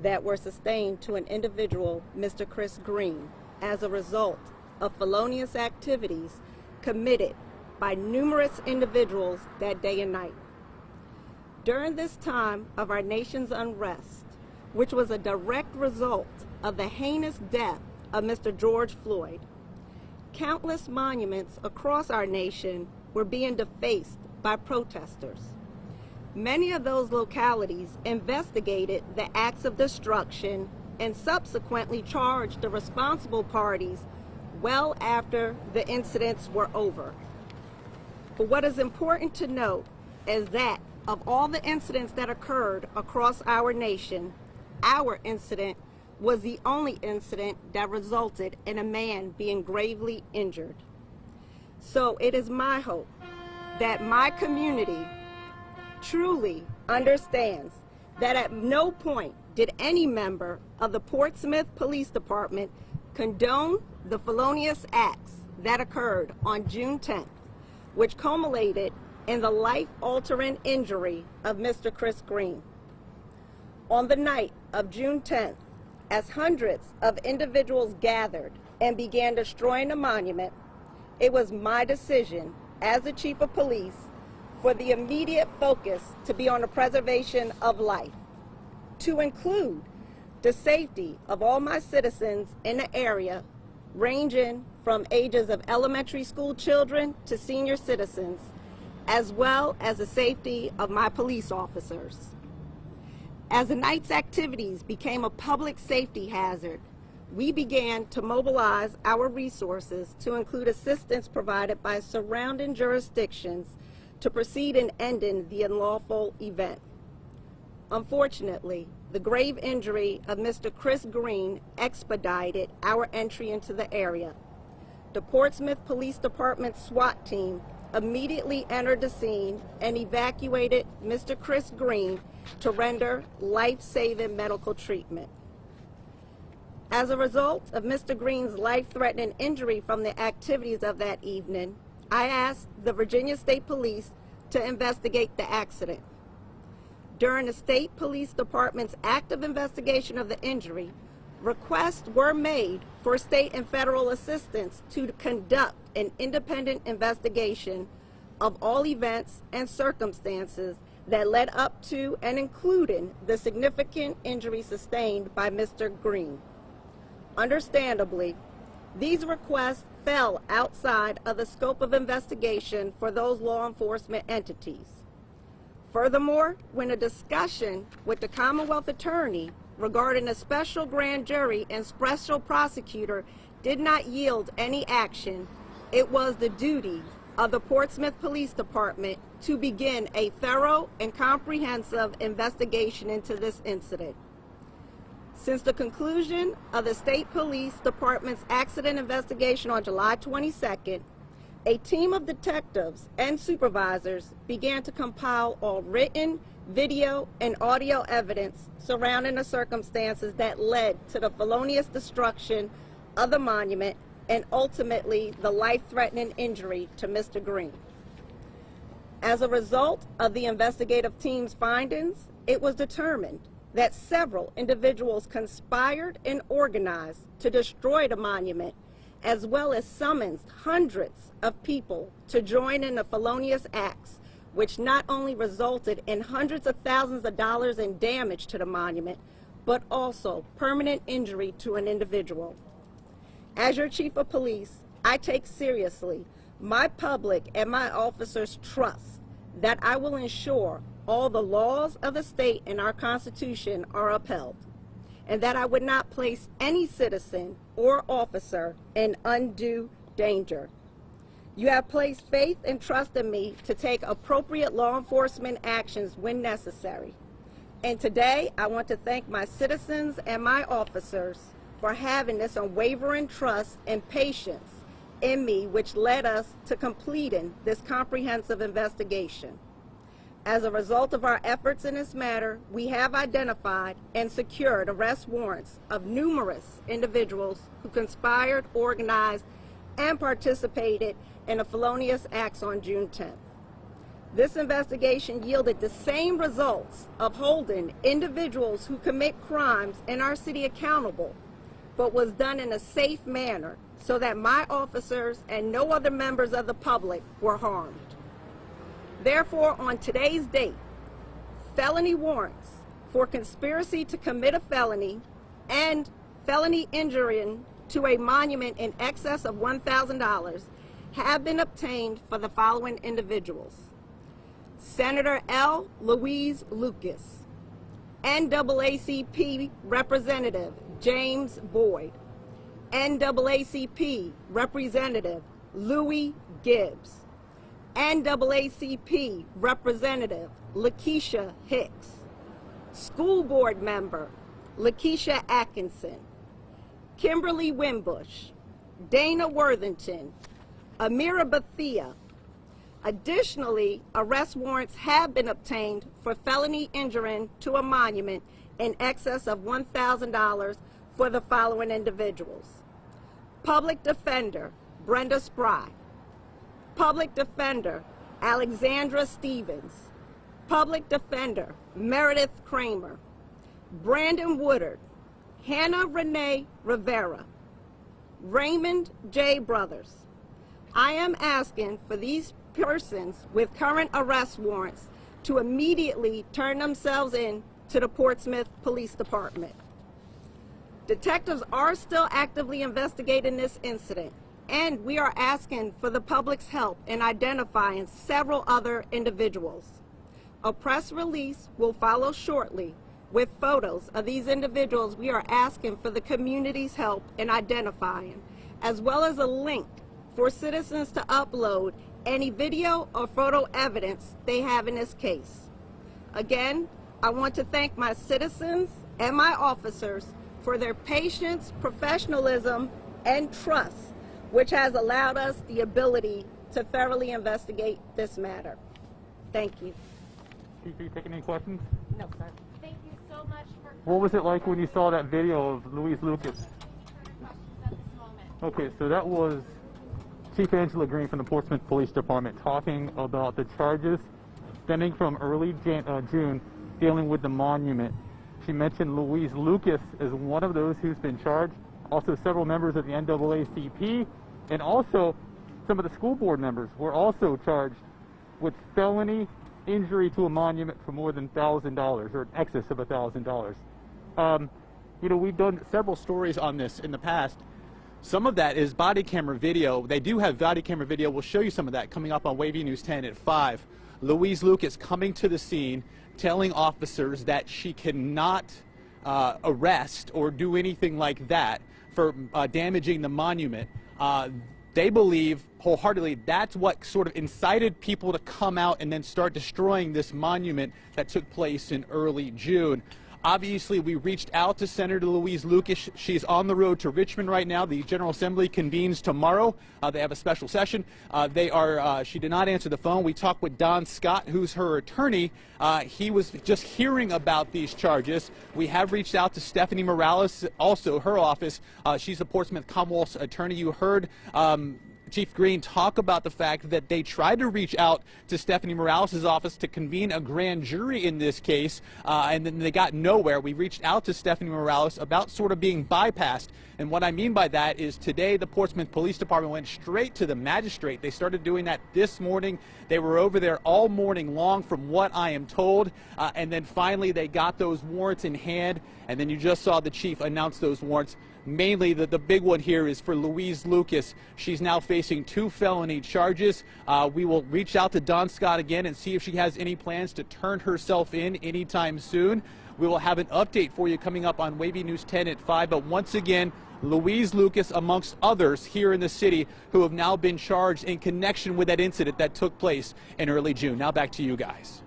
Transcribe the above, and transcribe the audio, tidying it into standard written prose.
that were sustained to an individual, Mr. Chris Green, as a result of felonious activities committed by numerous individuals that day and night. During this time of our nation's unrest, which was a direct result of the heinous death of Mr. George Floyd, countless monuments across our nation were being defaced by protesters. Many of those localities investigated the acts of destruction and subsequently charged the responsible parties well after the incidents were over. But what is important to note is that of all the incidents that occurred across our nation, our incident was the only incident that resulted in a man being gravely injured. So it is my hope that my community truly understands that at no point did any member of the Portsmouth Police Department condone the felonious acts that occurred on June 10th, which culminated in the life-altering injury of Mr. Chris Green. On the night of June 10th, as hundreds of individuals gathered and began destroying the monument, it was my decision as the Chief of Police for the immediate focus to be on the preservation of life, to include the safety of all my citizens in the area, ranging from ages of elementary school children to senior citizens, as well as the safety of my police officers. As the night's activities became a public safety hazard, we began to mobilize our resources to include assistance provided by surrounding jurisdictions to proceed in ending the unlawful event. Unfortunately, the grave injury of Mr. Chris Green expedited our entry into the area. The Portsmouth Police Department SWAT team immediately entered the scene and evacuated Mr. Chris Green to render life-saving medical treatment. As a result of Mr. Green's life-threatening injury from the activities of that evening, I asked the Virginia State Police to investigate the accident. During the State Police Department's active investigation of the injury, requests were made for state and federal assistance to conduct an independent investigation of all events and circumstances that led up to and including the significant injury sustained by Mr. Green. Understandably, these requests fell outside of the scope of investigation for those law enforcement entities. Furthermore, when a discussion with the Commonwealth Attorney regarding a special grand jury and special prosecutor did not yield any action, it was the duty of the Portsmouth Police Department to begin a thorough and comprehensive investigation into this incident. Since the conclusion of the State Police Department's accident investigation on July 22nd, a team of detectives and supervisors began to compile all written, video, and audio evidence surrounding the circumstances that led to the felonious destruction of the monument and ultimately the life-threatening injury to Mr. Green. As a result of the investigative team's findings, it was determined that several individuals conspired and organized to destroy the monument, as well as summoned hundreds of people to join in the felonious acts, which not only resulted in hundreds of thousands of dollars in damage to the monument, but also permanent injury to an individual. As your Chief of Police, I take seriously my public and my officers' trust that I will ensure all the laws of the state and our Constitution are upheld, and that I would not place any citizen or officer in undue danger. You have placed faith and trust in me to take appropriate law enforcement actions when necessary. And today, I want to thank my citizens and my officers for having this unwavering trust and patience in me, which led us to completing this comprehensive investigation. As a result of our efforts in this matter, we have identified and secured arrest warrants of numerous individuals who conspired, organized, and participated in the felonious acts on June 10th. This investigation yielded the same results of holding individuals who commit crimes in our city accountable, but was done in a safe manner so that my officers and no other members of the public were harmed. Therefore, on today's date, felony warrants for conspiracy to commit a felony and felony injuring to a monument in excess of $1,000 have been obtained for the following individuals: Senator L. Louise Lucas, NAACP Representative James Boyd, NAACP Representative Louie Gibbs, NAACP Representative LaKesha Hicks, School Board Member LaKesha Atkinson, Kimberly Wimbish, Dana Worthington, Amira Bethea. Additionally, arrest warrants have been obtained for felony injuring to a monument in excess of $1,000 for the following individuals: Public Defender Brenda Spry, Public Defender Alexandra Stevens, Public Defender Meredith Kramer, Brandon Woodard, Hannah Renee Rivera, Raymond J. Brothers. I am asking for these persons with current arrest warrants to immediately turn themselves in to the Portsmouth Police Department. Detectives are still actively investigating this incident, and we are asking for the public's help in identifying several other individuals. A press release will follow shortly with photos of these individuals we are asking for the community's help in identifying, as well as a link for citizens to upload any video or photo evidence they have in this case. Again, I want to thank my citizens and my officers for their patience, professionalism, and trust, which has allowed us the ability to thoroughly investigate this matter. Thank you. Chief, are you taking any questions? No, sir. Thank you so much for... What was it like when you saw that video of Louise Lucas? Okay, so that was Chief Angela Green from the Portsmouth Police Department talking about the charges stemming from early June dealing with the monument. She mentioned Louise Lucas as one of those who's been charged, also several members of the NAACP, and also some of the school board members were also charged with felony injury to a monument for more than $1,000 or in excess of $1,000. You know, we've done several stories on this in the past. Some of that is body camera video. They do have body camera video. We'll show you some of that coming up on Wavy News 10 at 5. Louise Lucas coming to the scene, telling officers that she cannot arrest or do anything like that for damaging the monument. They believe wholeheartedly that's what sort of incited people to come out and then start destroying this monument that took place in early June. Obviously, we reached out to Senator Louise Lucas. She's on the road to Richmond right now. The General Assembly convenes tomorrow. They have a special session. She did not answer the phone. We talked with Don Scott, who's her attorney. He was just hearing about these charges. We have reached out to Stephanie Morales, also her office. She's the Portsmouth Commonwealth's attorney. You heard Chief Green talk about the fact that they tried to reach out to Stephanie Morales' office to convene a grand jury in this case, and then they got nowhere. We reached out to Stephanie Morales about sort of being bypassed, and what I mean by that is today the Portsmouth Police Department went straight to the magistrate. They started doing that this morning. They were over there all morning long from what I am told, and then finally they got those warrants in hand, and then you just saw the chief announce those warrants. Mainly, the big one here is for Louise Lucas. She's now facing 2 felony charges. We will reach out to Don Scott again and see if she has any plans to turn herself in anytime soon. We will have an update for you coming up on Wavy News 10 at 5. But once again, Louise Lucas, amongst others here in the city, who have now been charged in connection with that incident that took place in early June. Now back to you guys.